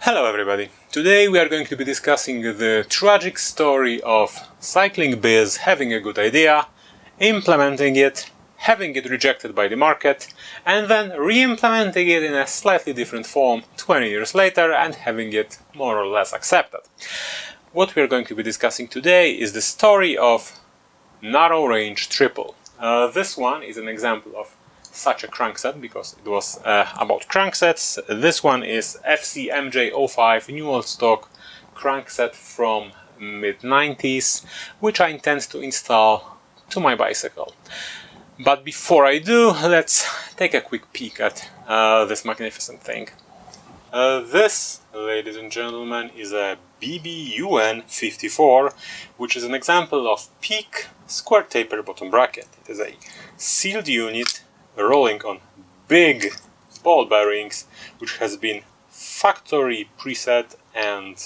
Hello everybody! Today we are going to be discussing the tragic story of cycling biz having a good idea, implementing it, having it rejected by the market, and then re-implementing it in a slightly different form 20 years later and having it more or less accepted. What we are going to be discussing today is the story of narrow range triple. This one is an example of such a crankset because it was about cranksets. This one is FCMJ05 new old stock crankset from mid-90s, which I intend to install to my bicycle. But before I do, let's take a quick peek at this magnificent thing. This, ladies and gentlemen, is a BBUN 54, which is an example of peak square taper bottom bracket. It is a sealed unit rolling on big ball bearings, which has been factory preset and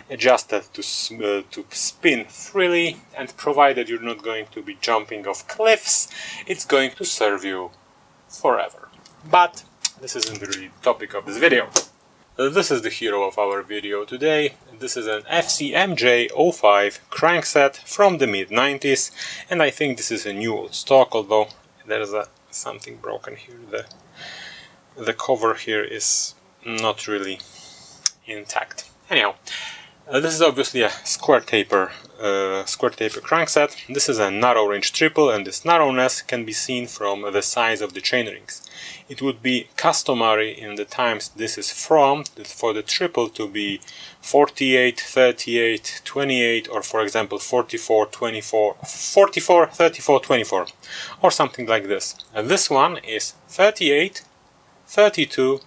adjusted to spin freely, and provided you're not going to be jumping off cliffs, it's going to serve you forever. But this isn't really the topic of this video. This is the hero of our video today. This is an FCMJ05 crankset from the mid-90s, and I think this is a new old stock, although there's something broken here. The cover here is not really intact. Anyhow, this is obviously a square taper crankset. This is a narrow range triple, and this narrowness can be seen from the size of the chainrings. It would be customary in the times this is from for the triple to be 48, 38, 28, or for example 44, 24, 44, 34, 24, or something like this. And this one is 38, 32,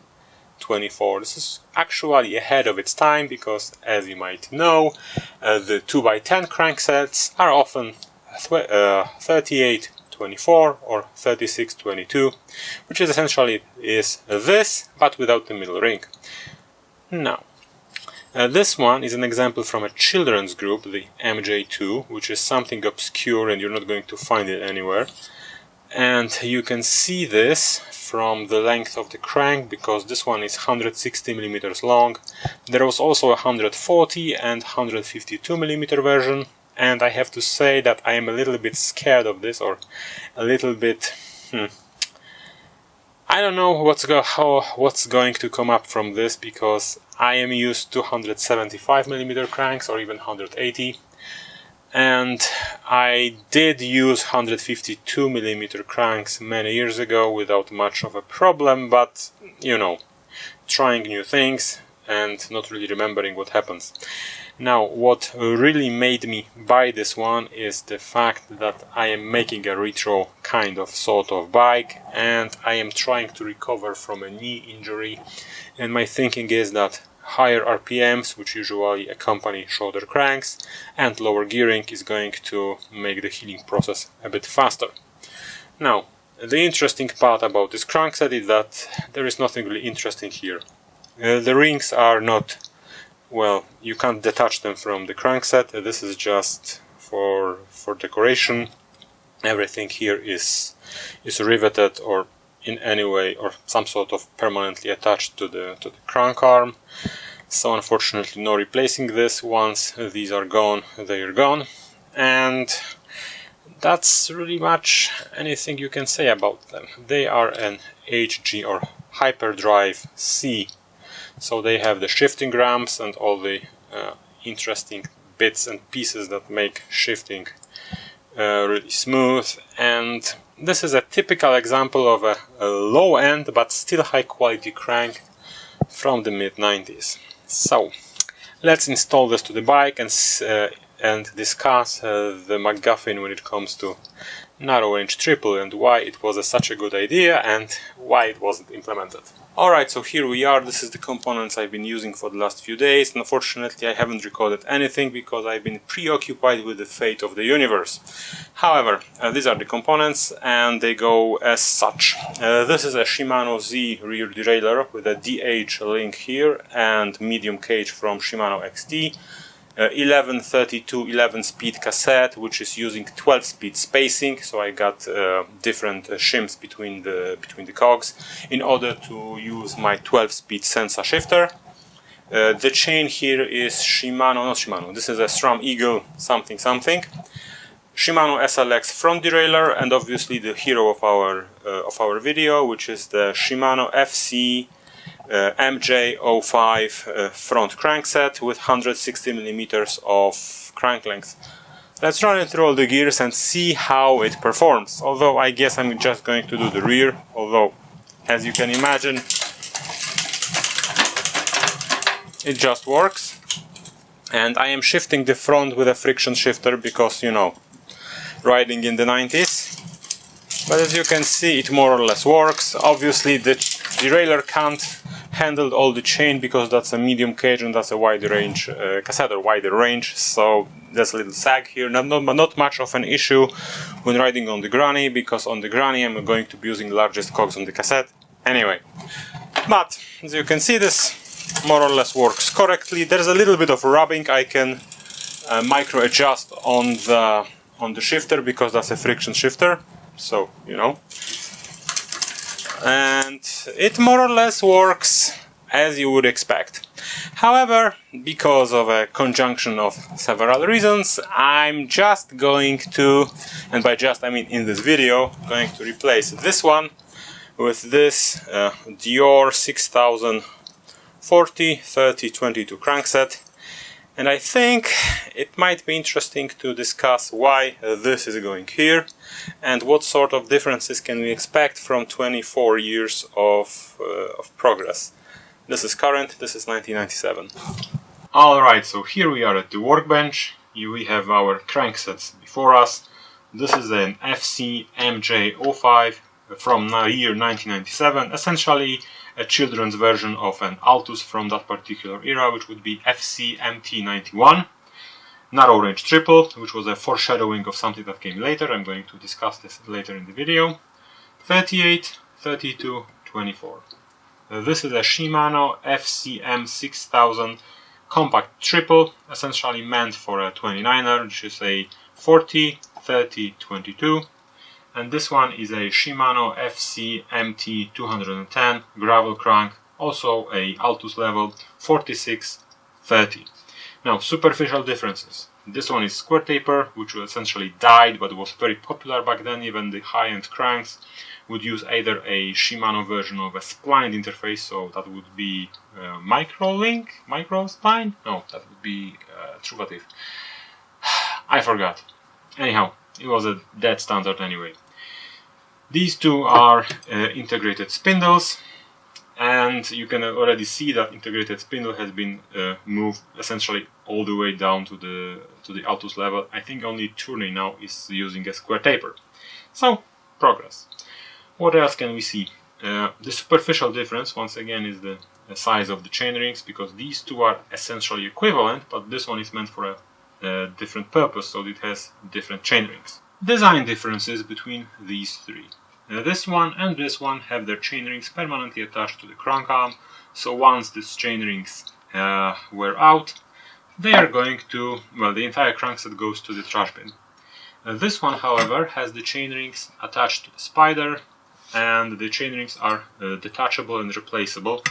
24. This is actually ahead of its time because, as you might know, the 2x10 cranksets are often 38, 24 or 36, 22, which is essentially is this, but without the middle ring. Now, this one is an example from a children's group, the MJ2, which is something obscure and you're not going to find it anywhere. And you can see this from the length of the crank, because this one is 160 millimeters long. There was also a 140 and 152 millimeter version, and I have to say that I am a little bit scared of this, or a little bit I don't know what's going to come up from this, because I am used to 175 millimeter cranks or even 180. And I did use 152 millimeter cranks many years ago without much of a problem, but you know, trying new things and not really remembering what happens. Now, what really made me buy this one is the fact that I am making a retro kind of sort of bike, and I am trying to recover from a knee injury, and my thinking is that higher RPMs, which usually accompany shoulder cranks, and lower gearing is going to make the healing process a bit faster. Now, the interesting part about this crankset is that there is nothing really interesting here. The rings are not, you can't detach them from the crankset. This is just for decoration. Everything here is riveted or in any way or some sort of permanently attached to the crank arm. So unfortunately no replacing this. Once these are gone, they are gone, and that's really much anything you can say about them. They are an HG or Hyperdrive C, so they have the shifting ramps and all the interesting bits and pieces that make shifting really smooth, and this is a typical example of a low end but still high quality crank from the mid-90s. So let's install this to the bike and discuss the MacGuffin when it comes to narrow range triple and why it was such a good idea and why it wasn't implemented. Alright, so here we are. This is the components I've been using for the last few days. Unfortunately, I haven't recorded anything because I've been preoccupied with the fate of the universe. However, these are the components and they go as such. This is a Shimano Z rear derailleur with a DH link here and medium cage from Shimano XT. 11 speed cassette, which is using 12 speed spacing, so I got different shims between the cogs in order to use my 12 speed Sensa shifter. The chain here is not Shimano, this is a SRAM Eagle something something. Shimano SLX front derailleur, and obviously the hero of our video, which is the Shimano FC MJ05 front crankset with 160 mm of crank length. Let's run it through all the gears and see how it performs. Although I guess I'm just going to do the rear, although as you can imagine it just works. And I am shifting the front with a friction shifter because, you know, riding in the 90s. But as you can see, it more or less works. Obviously the derailleur can't handle all the chain because that's a medium cage and that's a wider range cassette, or wider range, so there's a little sag here. Not much of an issue when riding on the granny, because on the granny I'm going to be using the largest cogs on the cassette anyway. But as you can see, this more or less works correctly. There's a little bit of rubbing. I can micro adjust on the shifter because that's a friction shifter, so you know. And it more or less works as you would expect. However, because of a conjunction of several reasons, I'm just going to, and by just I mean in this video, going to replace this one with this Dior 6040 3022 crankset. And I think it might be interesting to discuss why this is going here and what sort of differences can we expect from 24 years of progress. This is current, this is 1997. Alright, so here we are at the workbench. Here we have our cranksets before us. This is an FC MJ05 from the year 1997, essentially a children's version of an Altus from that particular era, which would be FC MT91. Narrow range triple, which was a foreshadowing of something that came later. I'm going to discuss this later in the video. 38, 32, 24. This is a Shimano FCM 6000 compact triple, essentially meant for a 29er, which is a 40, 30, 22. And this one is a Shimano FC MT210 gravel crank, also a Altus level, 46, 30. Now, superficial differences. This one is square taper, which essentially died, but was very popular back then. Even the high-end cranks would use either a Shimano version of a splined interface, so that would be micro spline? No, that would be Truvative. I forgot. Anyhow, it was a dead standard anyway. These two are integrated spindles, and you can already see that integrated spindle has been moved essentially all the way down to the Altus level. I think only Tourney now is using a square taper. So, progress. What else can we see? The superficial difference, once again, is the size of the chainrings, because these two are essentially equivalent, but this one is meant for a different purpose, so it has different chainrings. Design differences between these three. This one and this one have their chainrings permanently attached to the crank arm, so once these chainrings wear out, they are going to, well, the entire crankset goes to the trash bin. This one, however, has the chainrings attached to the spider, and the chainrings are detachable and replaceable.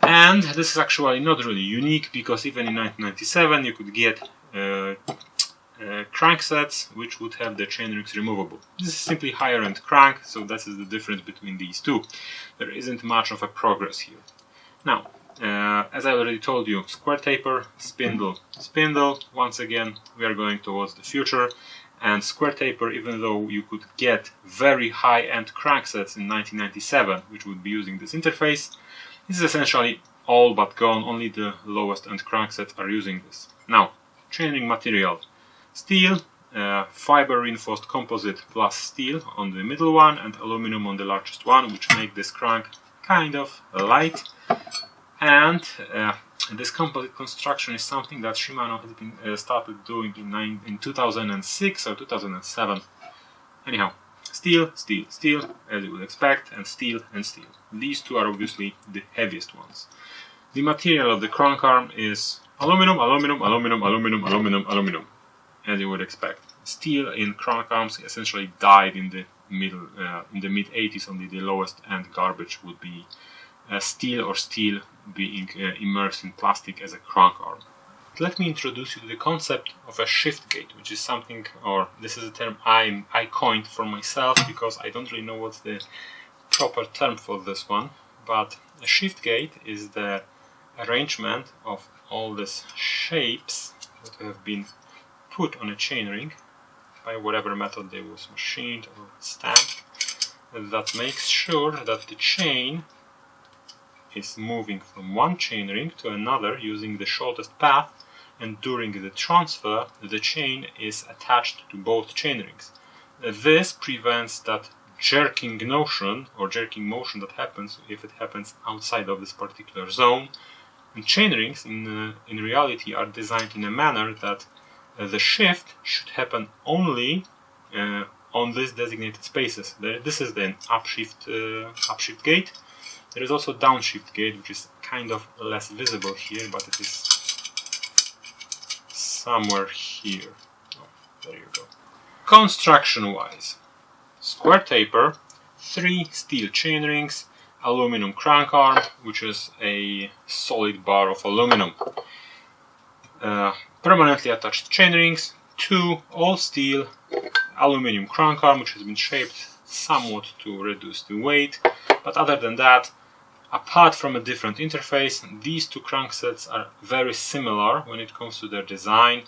And this is actually not really unique, because even in 1997 you could get cranksets which would have the chainrings removable. This is simply higher end crank, so that is the difference between these two. There isn't much of a progress here. Now, as I already told you, square taper, spindle, spindle. Once again, we are going towards the future. And square taper, even though you could get very high-end cranksets in 1997, which would be using this interface, this is essentially all but gone. Only the lowest-end cranksets are using this. Now, chainring material. Steel, fiber reinforced composite plus steel on the middle one and aluminum on the largest one, which make this crank kind of light. And this composite construction is something that Shimano has been started doing in 2006 or 2007. Anyhow, steel, steel, steel, as you would expect, and steel and steel. These two are obviously the heaviest ones. The material of the crank arm is aluminum, aluminum, aluminum, aluminum, aluminum, aluminum, as you would expect. Steel in crank arms essentially died in the mid 80s. Only the lowest end garbage would be steel or steel being immersed in plastic as a crank arm. Let me introduce you to the concept of a shift gate, which is something, or this is a term I coined for myself because I don't really know what's the proper term for this one, but a shift gate is the arrangement of all these shapes that have been put on a chainring by whatever method they was machined or stamped, that makes sure that the chain is moving from one chainring to another using the shortest path, and during the transfer the chain is attached to both chainrings. This prevents that jerking notion or jerking motion that happens if it happens outside of this particular zone. And chainrings in reality are designed in a manner that the shift should happen only on these designated spaces. This is the upshift gate. There is also downshift gate, which is kind of less visible here, but it is somewhere here. Oh, there you go. Construction wise, square taper, 3 steel chainrings, aluminum crank arm, which is a solid bar of aluminum, permanently attached chainrings, 2 all steel aluminum crank arm, which has been shaped somewhat to reduce the weight, but other than that, apart from a different interface, these 2 cranksets are very similar when it comes to their design.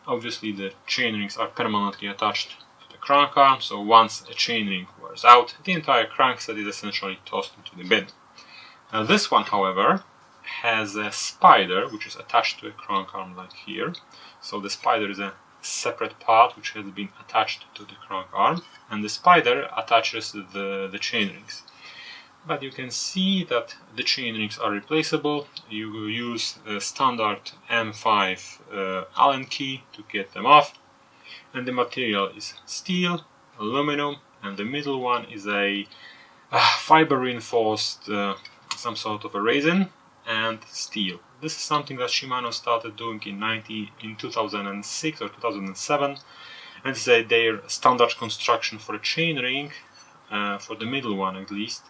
Obviously the chainrings are permanently attached to the crank arm, so once a chainring wears out, the entire crankset is essentially tossed into the bin. Now this one, however, has a spider which is attached to a crank arm like here. So the spider is a separate part which has been attached to the crank arm, and the spider attaches the chainrings. But you can see that the chainrings are replaceable. You will use a standard M5 Allen key to get them off. And the material is steel, aluminum, and the middle one is a fiber reinforced some sort of a resin and steel. This is something that Shimano started doing in 2006 or 2007, and it's their standard construction for a chainring, for the middle one at least.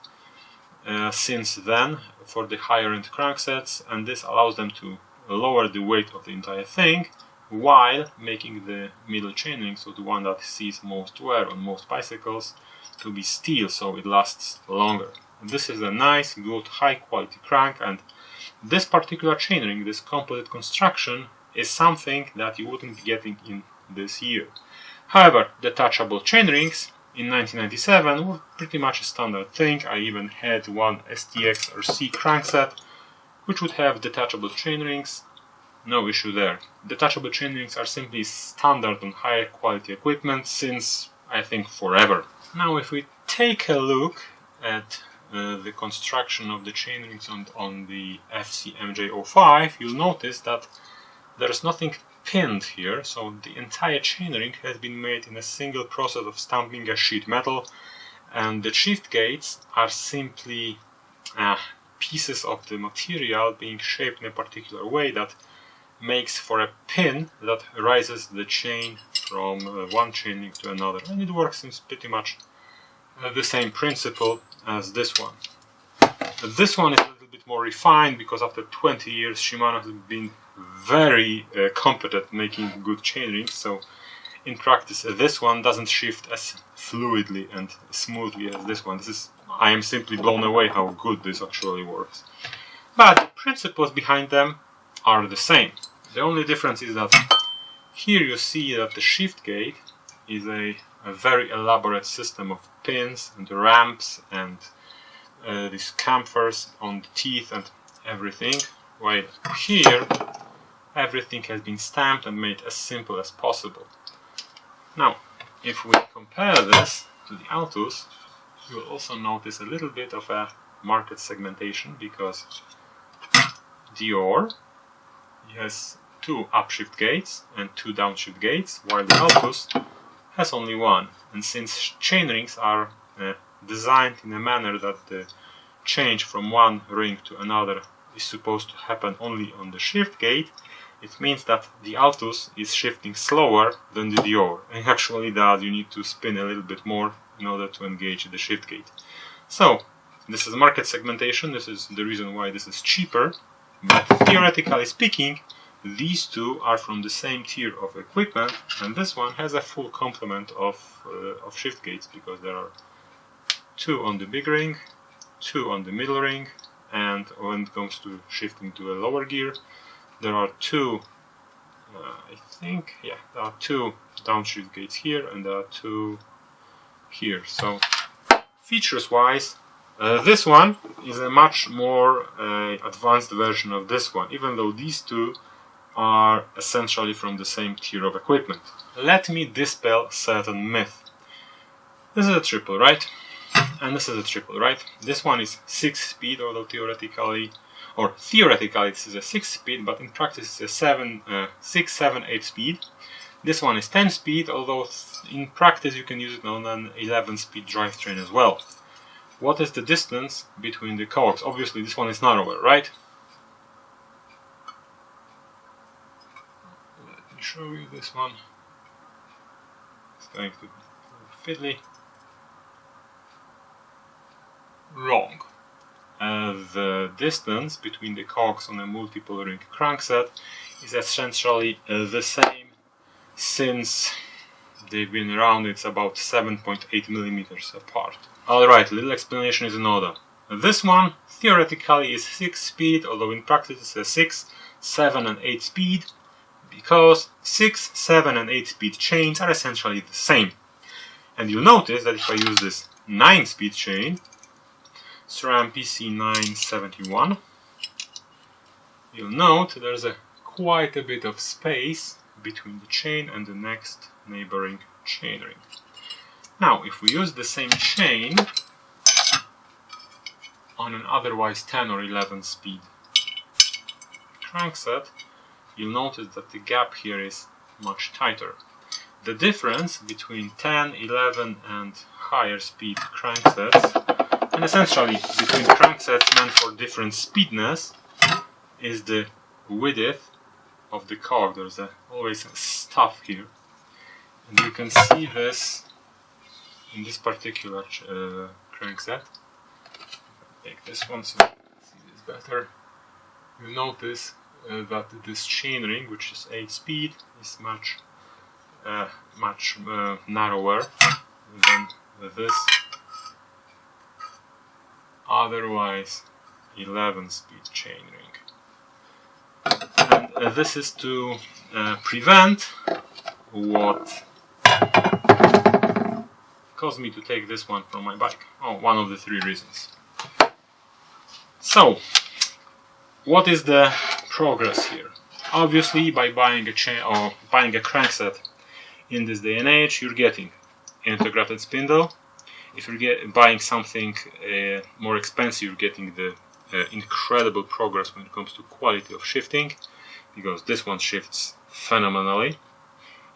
Since then, for the higher end cranksets, and this allows them to lower the weight of the entire thing while making the middle chainring, so the one that sees most wear on most bicycles, to be steel, so it lasts longer. And this is a nice, good, high quality crank, and this particular chainring, this composite construction, is something that you wouldn't be getting in this year. However, detachable chainrings in 1997 were pretty much a standard thing. I even had one STX or C crankset which would have detachable chainrings. No issue there. Detachable chainrings are simply standard on higher quality equipment since, I think, forever. Now if we take a look at the construction of the chainrings on the FCMJ05, you'll notice that there's nothing pinned here, so the entire chainring has been made in a single process of stamping a sheet metal, and the shift gates are simply pieces of the material being shaped in a particular way that makes for a pin that rises the chain from one chainring to another, and it works in pretty much the same principle as this one. This one is a little bit more refined because after 20 years Shimano has been very competent making good chainrings, so in practice this one doesn't shift as fluidly and smoothly as this one. I am simply blown away how good this actually works. But the principles behind them are the same. The only difference is that here you see that the shift gate is a very elaborate system of pins and ramps and these chamfers on the teeth and everything, while here everything has been stamped and made as simple as possible. Now, if we compare this to the Altus, you will also notice a little bit of a market segmentation, because Dior has 2 upshift gates and 2 downshift gates, while the Altus has only 1. And since chainrings are designed in a manner that the change from one ring to another is supposed to happen only on the shift gate, it means that the Altus is shifting slower than the Dior, and actually that you need to spin a little bit more in order to engage the shift gate. So This is market segmentation, this is the reason why this is cheaper, but theoretically speaking, these two are from the same tier of equipment, and this one has a full complement of shift gates, because there are 2 on the big ring, 2 on the middle ring, and when it comes to shifting to a lower gear, there are 2, there are 2 downshift gates here, and there are 2 here. So features wise, this one is a much more advanced version of this one, even though these two are essentially from the same tier of equipment. Let me dispel certain myth. This is a triple, right? And this is a triple, right? This one is 6 speed, although theoretically this is a 6 speed, but in practice it's a 6, 7, 8 speed. This one is 10 speed, although in practice you can use it on an 11 speed drivetrain as well. What is the distance between the cogs? Obviously this one is narrower, right? Let me show you this one. It's going to be fiddly. Wrong. The distance between the cogs on a multiple ring crankset is essentially the same since they've been around. It's about 7.8 millimeters apart. Alright, little explanation is in order. This one theoretically is 6 speed, although in practice it's a 6, 7 and 8 speed, because 6, 7 and 8 speed chains are essentially the same. And you'll notice that if I use this 9 speed chain, SRAM PC971, you'll note there's quite a bit of space between the chain and the next neighboring chainring. Now, if we use the same chain on an otherwise 10 or 11 speed crankset, you'll notice that the gap here is much tighter. The difference between 10, 11 and higher speed cranksets, and essentially between cranksets meant for different speedness, is the width of the cog. There's always a stuff here, and you can see this in this particular crankset. Take this one so you can see this better. You'll notice that this chainring, which is 8 speed, is much narrower than this otherwise 11 speed chainring. And this is to prevent what caused me to take this one from my bike. One of the 3 reasons. So, what is the progress here? Obviously, by buying a chain or buying a crankset in this day and age, you're getting integrated spindle. If you're buying something more expensive, you're getting the incredible progress when it comes to quality of shifting, because this one shifts phenomenally.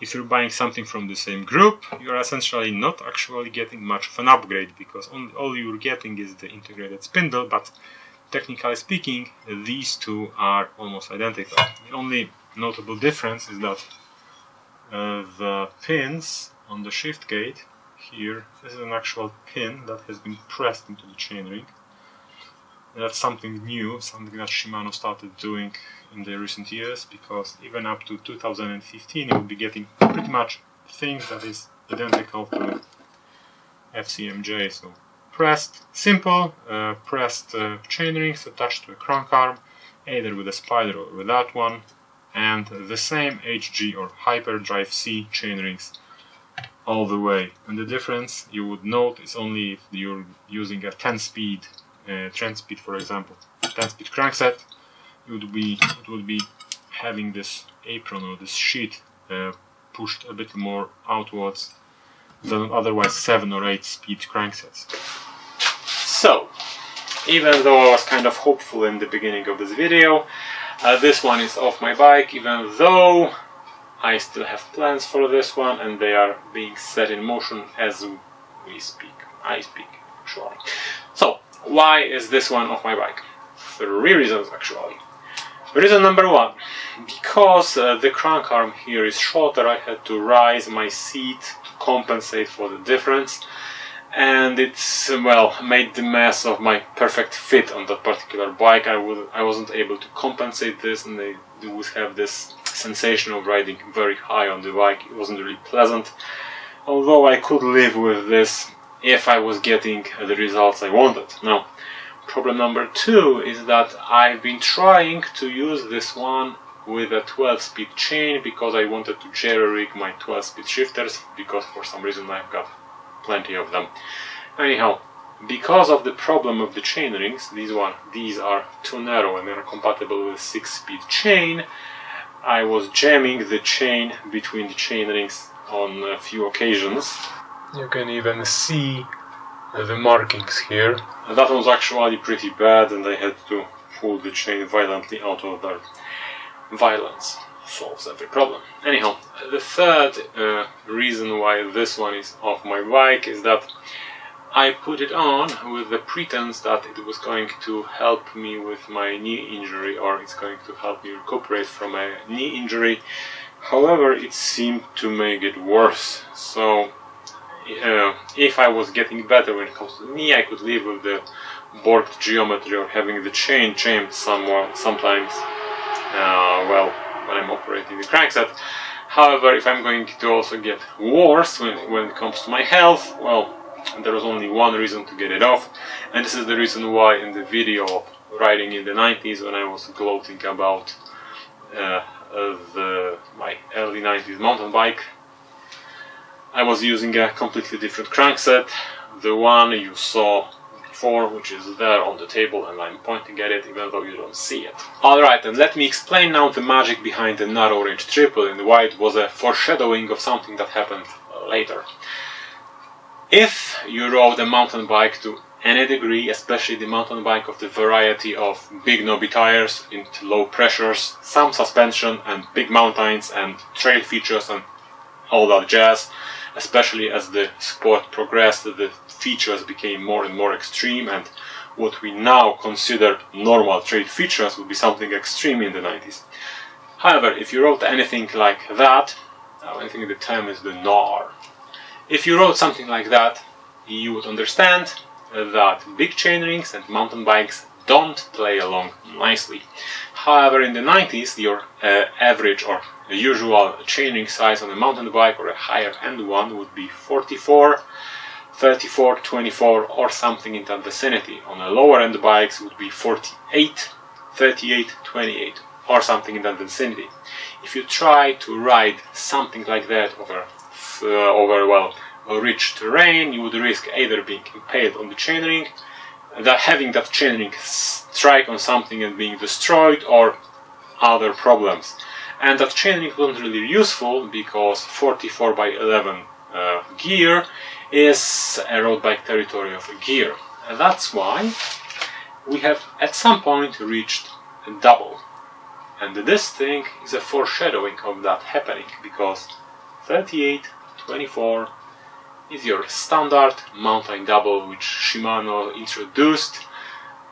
If you're buying something from the same group, you're essentially not actually getting much of an upgrade, because all you're getting is the integrated spindle, but technically speaking, these two are almost identical. The only notable difference is that the pins on the shift gate here, this is an actual pin that has been pressed into the chainring. That's something new, something that Shimano started doing in the recent years, because even up to 2015 you will be getting pretty much things that is identical to FCMJ. So pressed, simple, pressed chainrings attached to a crank arm, either with a spider or with that one, and the same HG or Hyperdrive C chainrings all the way. And the difference you would note is only if you're using a 10 speed trend speed, for example, 10 speed crankset, it would be having this apron or this sheet pushed a bit more outwards than otherwise 7 or 8 speed cranksets. So, even though I was kind of hopeful in the beginning of this video, this one is off my bike, even though I still have plans for this one and they are being set in motion as we speak. I speak, sure. So, why is this one off my bike? 3 reasons actually. Reason number 1, because the crank arm here is shorter, I had to rise my seat to compensate for the difference, and it's well made the mess of my perfect fit on that particular bike. I wasn't able to compensate this, and I would have this sensation of riding very high on the bike. It wasn't really pleasant, although I could live with this if I was getting the results I wanted. Now, problem number 2 is that I've been trying to use this one with a 12-speed chain because I wanted to jerry-rig my 12-speed shifters, because for some reason I've got plenty of them. Anyhow, because of the problem of the chain rings, these are too narrow and they're compatible with 6-speed chain, I was jamming the chain between the chain rings on a few occasions. You can even see the markings here. And that was actually pretty bad, and I had to pull the chain violently out of there. Violence solves every problem. Anyhow, the third reason why this one is off my bike is that I put it on with the pretense that it was going to help me with my knee injury, or it's going to help me recuperate from a knee injury. However, it seemed to make it worse. So if I was getting better when it comes to the knee, I could live with the borked geometry or having the chain jammed sometimes well, when I'm operating the crankset. However, if I'm going to also get worse when it comes to my health, well, there was only one reason to get it off, and this is the reason why in the video of riding in the 90s, when I was gloating about my early 90s mountain bike, I was using a completely different crankset, the one you saw before, which is there on the table, and I'm pointing at it even though you don't see it. Alright, and let me explain now the magic behind the narrow range triple and why it was a foreshadowing of something that happened later. If you rode a mountain bike to any degree, especially the mountain bike of the variety of big knobby tires into low pressures, some suspension and big mountains and trail features and all that jazz, especially as the sport progressed, the features became more and more extreme, and what we now consider normal trail features would be something extreme in the 90s. However, if you rode anything like that, I think the term is the gnar. If you rode something like that, you would understand that big chain rings and mountain bikes don't play along nicely. However, in the 90s, your average or usual chainring size on a mountain bike or a higher end one would be 44, 34, 24 or something in that vicinity. On a lower end bikes would be 48, 38, 28 or something in that vicinity. If you try to ride something like that over well, rich terrain, you would risk either being impaled on the chainring, having that chainring strike on something and being destroyed, or other problems. And that chainring wasn't really useful because 44 by 11 gear is a road bike territory of a gear. And that's why we have at some point reached a double. And this thing is a foreshadowing of that happening, because 38, 24 is your standard mountain double, which Shimano introduced,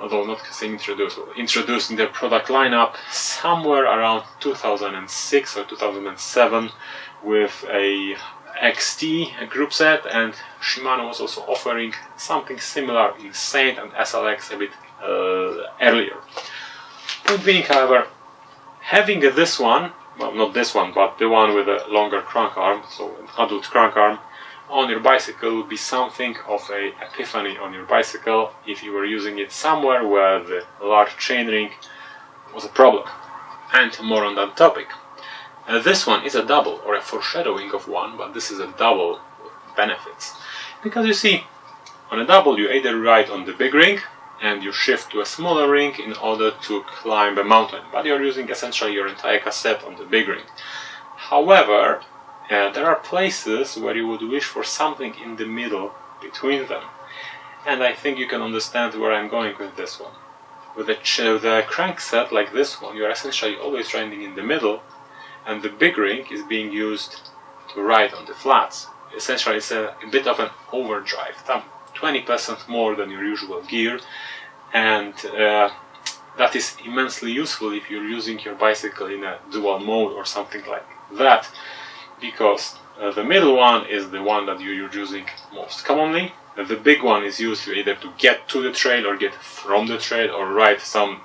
although not saying introduced in their product lineup somewhere around 2006 or 2007 with a XT group set, and Shimano was also offering something similar in Saint and SLX a bit earlier. Point being, however, having this one, well, not this one, but the one with a longer crank arm, so an adult crank arm, on your bicycle would be something of an epiphany on your bicycle if you were using it somewhere where the large chainring was a problem. And more on that topic. This one is a double, or a foreshadowing of one, but this is a double with benefits. Because you see, on a double you either ride on the big ring and you shift to a smaller ring in order to climb a mountain, but you're using essentially your entire cassette on the big ring. However, there are places where you would wish for something in the middle between them. And I think you can understand where I'm going with this one. With a crankset like this one, you're essentially always riding in the middle, and the big ring is being used to ride on the flats. Essentially, it's a bit of an overdrive, 20% more than your usual gear, and that is immensely useful if you're using your bicycle in a dual mode or something like that, because the middle one is the one that you're using most commonly, The big one is used either to get to the trail or get from the trail or ride some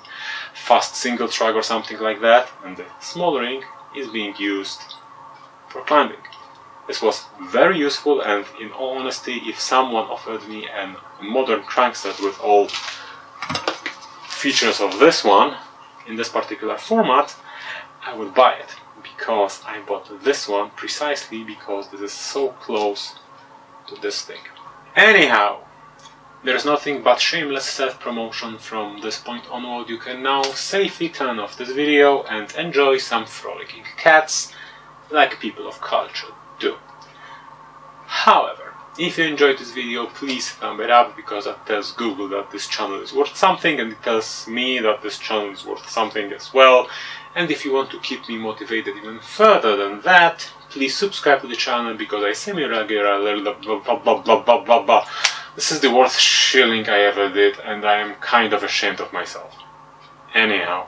fast single track or something like that, and the small ring is being used for climbing. This was very useful, and in all honesty, if someone offered me a modern crankset with all features of this one in this particular format, I would buy it, because I bought this one precisely because this is so close to this thing. Anyhow, there's nothing but shameless self-promotion from this point onward. You can now safely turn off this video and enjoy some frolicking cats like people of culture do. However, if you enjoyed this video, please thumb it up, because that tells Google that this channel is worth something, and it tells me that this channel is worth something as well. And if you want to keep me motivated even further than that, please subscribe to the channel, because I semi-regularly this is the worst shilling I ever did, and I am kind of ashamed of myself. Anyhow,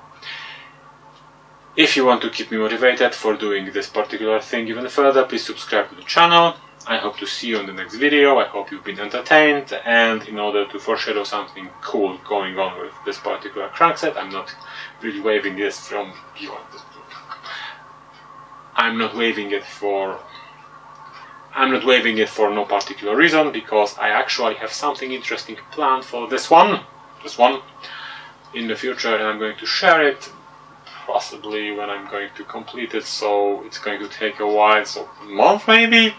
if you want to keep me motivated for doing this particular thing even further, please subscribe to the channel. I hope to see you in the next video. I hope you've been entertained, and in order to foreshadow something cool going on with this particular crankset, I'm not really waving this from beyond this. I'm not waving it for no particular reason, because I actually have something interesting planned for this one in the future, and I'm going to share it possibly when I'm going to complete it, so it's going to take a while, so a month maybe.